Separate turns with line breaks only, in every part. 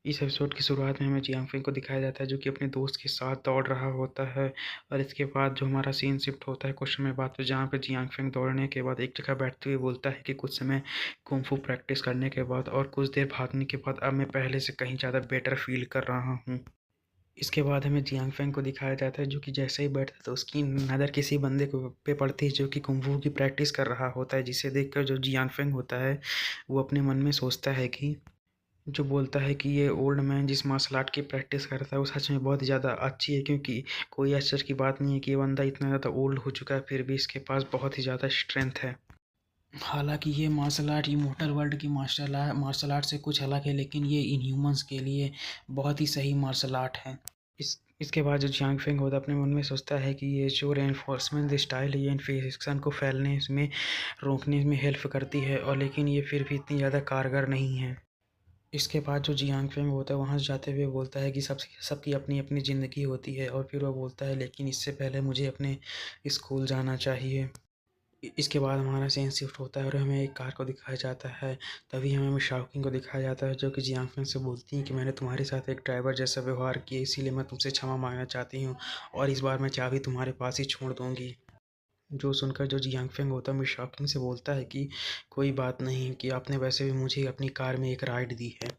इस एपिसोड की शुरुआत में हमें जियांग फेंग को दिखाया जाता है जो कि अपने दोस्त के साथ दौड़ रहा होता है। और इसके बाद जो हमारा सीन शिफ्ट होता है कुछ समय बाद, तो जहाँ पे जियांग फेंग दौड़ने के बाद एक जगह बैठते हुए बोलता है कि कुछ समय कुंग फू प्रैक्टिस करने के बाद और कुछ देर भागने के बाद अब मैं पहले से कहीं ज़्यादा बेटर फील कर रहा हूँ। इसके बाद हमें जियांग फेंग को दिखाया जाता है जो कि जैसे ही बैठता है तो उसकी नज़र किसी बंदे को पे पड़ती है जो कि कुंग फू की प्रैक्टिस कर रहा होता है, जिसे देखकर जो जियांग फेंग होता है वो अपने मन में सोचता है कि जो बोलता है कि ये ओल्ड मैन जिस मार्शल आर्ट की प्रैक्टिस करता है वो सच में बहुत ज़्यादा अच्छी है, क्योंकि कोई आश्चर्य की बात नहीं है कि ये बंदा इतना ज़्यादा ओल्ड हो चुका है फिर भी इसके पास बहुत ही ज़्यादा स्ट्रेंथ है। हालांकि ये मार्शल आर्ट इमोर्टल वर्ल्ड की मार्शल आर्ट से कुछ अलग है, लेकिन ये इनह्यूमंस के लिए बहुत ही सही मार्शल आर्ट है। इसके बाद जो जियांग फेंग होता है अपने मन में सोचता है कि ये जो रेनफोर्समेंट स्टाइल है ये इन्फेक्शन को फैलने में रोकने में हेल्प करती है, और लेकिन ये फिर भी इतनी ज़्यादा कारगर नहीं है। इसके बाद जो जियांग फेंग होता है वहाँ से जाते हुए बोलता है कि सबकी अपनी अपनी ज़िंदगी होती है, और फिर वह बोलता है लेकिन इससे पहले मुझे अपने स्कूल जाना चाहिए। इसके बाद हमारा सीन शिफ्ट होता है और हमें एक कार को दिखाया जाता है। तभी हमें शाओकिंग को दिखाया जाता है जो कि जियांग फेंग से बोलती है कि मैंने तुम्हारे साथ एक ड्राइवर जैसा व्यवहार किया, इसीलिए मैं तुमसे क्षमा मांगना चाहती हूँ और इस बार मैं चाबी तुम्हारे पास ही छोड़ दूँगी। जो सुनकर जो जियांग फेंग होता है मैं शॉकिंग से बोलता है कि कोई बात नहीं, कि आपने वैसे भी मुझे अपनी कार में एक राइड दी है।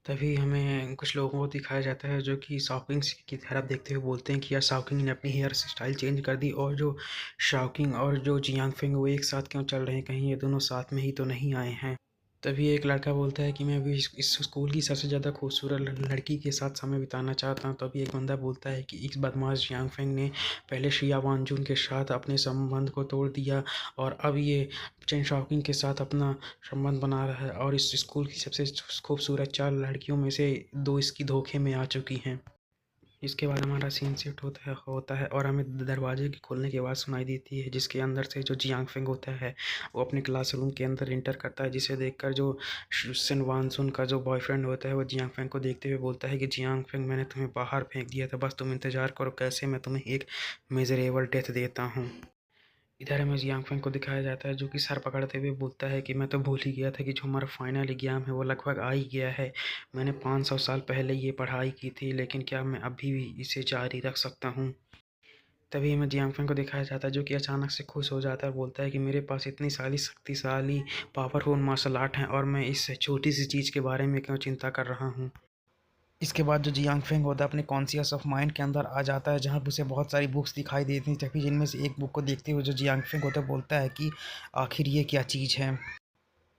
तभी हमें कुछ लोगों को दिखाया जाता है जो कि शाओकिंग की तरफ देखते हुए बोलते हैं कि यार शाओकिंग ने अपनी हेयर स्टाइल चेंज कर दी, और जो शाओकिंग और जो जियांग फेंग वो एक साथ क्यों चल रहे हैं, कहीं ये दोनों साथ में ही तो नहीं आए हैं। तभी एक लड़का बोलता है कि मैं अभी इस स्कूल की सबसे ज़्यादा खूबसूरत लड़की के साथ समय बिताना चाहता हूँ। तभी एक बंदा बोलता है कि इस बदमाश जियांग फेंग ने पहले शिया वानजुन के साथ अपने संबंध को तोड़ दिया और अब ये चेन शॉकिंग के साथ अपना संबंध बना रहा है, और इस स्कूल की सबसे खूबसूरत 4 लड़कियों में से 2 इसकी धोखे में आ चुकी हैं। इसके बाद हमारा सीन शिफ्ट होता है और हमें दरवाजे के खुलने की आवाज़ सुनाई देती है, जिसके अंदर से जो जियांग फेंग होता है वो अपने क्लासरूम के अंदर इंटर करता है, जिसे देखकर जो शन वानसुन का जो बॉयफ्रेंड होता है वो जियांग फेंग को देखते हुए बोलता है कि जियांग फेंग मैंने तुम्हें बाहर फेंक दिया था, बस तुम इंतज़ार करो कैसे मैं तुम्हें एक मेजरेबल डेथ देता हूँ। इधर हमें जियांग फेंग को दिखाया जाता है जो कि सर पकड़ते हुए बोलता है कि मैं तो भूल ही गया था कि जो हमारा फाइनल एग्जाम है वो लगभग आ ही गया है। मैंने 500 साल पहले ये पढ़ाई की थी, लेकिन क्या मैं अभी भी इसे जारी रख सकता हूँ। तभी हमें जियांग फेंग को दिखाया जाता है जो कि अचानक से खुश हो जाता है और बोलता है कि मेरे पास इतनी सारी शक्तिशाली पावरफुल मार्शल आर्ट हैं और मैं इस छोटी सी चीज़ के बारे में क्यों चिंता कर रहा हूँ। इसके बाद जो जियांग फेंग होता है अपने कॉन्शियस ऑफ माइंड के अंदर आ जाता है, जहाँ पे उसे बहुत सारी बुक्स दिखाई देती हैं, तभी जिनमें से एक बुक को देखते हुए जो जियांग फेंग होता है बोलता है कि आखिर ये क्या चीज़ है।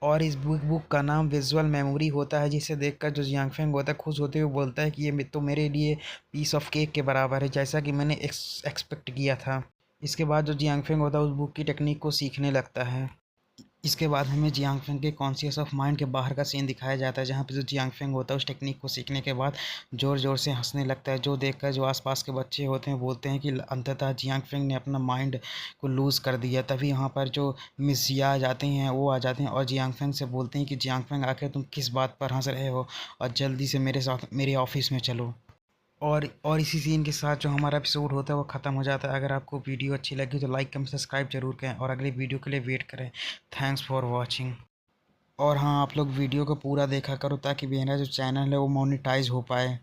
और इस बुक का नाम विजुअल मेमोरी होता है, जिसे देखकर जो जियांग फेंग होता है खुश होते हुए बोलता है कि ये तो मेरे लिए पीस ऑफ केक के बराबर है, जैसा कि मैंने एक्सपेक्ट किया था। इसके बाद जो जियांग फेंग होता है उस बुक की टेक्निक को सीखने लगता है। इसके बाद हमें जियांग फेंग के कॉन्शियस ऑफ माइंड के बाहर का सीन दिखाया जाता है, जहाँ पे जो जियांग फेंग होता है उस टेक्निक को सीखने के बाद ज़ोर ज़ोर से हंसने लगता है, जो देखकर जो आसपास के बच्चे होते हैं बोलते हैं कि अंततः जियांग फेंग ने अपना माइंड को लूज़ कर दिया। तभी यहाँ पर जो मिस जिया आ जाते हैं वो आ जाते हैं और जियांग फेंग से बोलते हैं कि जियांग फेंग आखिर तुम किस बात पर हंस रहे हो, और जल्दी से मेरे साथ मेरे ऑफिस में चलो। और इसी सीन के साथ जो हमारा एपिसोड होता है वो ख़त्म हो जाता है। अगर आपको वीडियो अच्छी लगी तो लाइक कमेंट सब्सक्राइब जरूर करें और अगले वीडियो के लिए वेट करें। Thanks for watching. और हाँ, आप लोग वीडियो को पूरा देखा करो ताकि मेरा जो चैनल है वो मोनेटाइज हो पाए।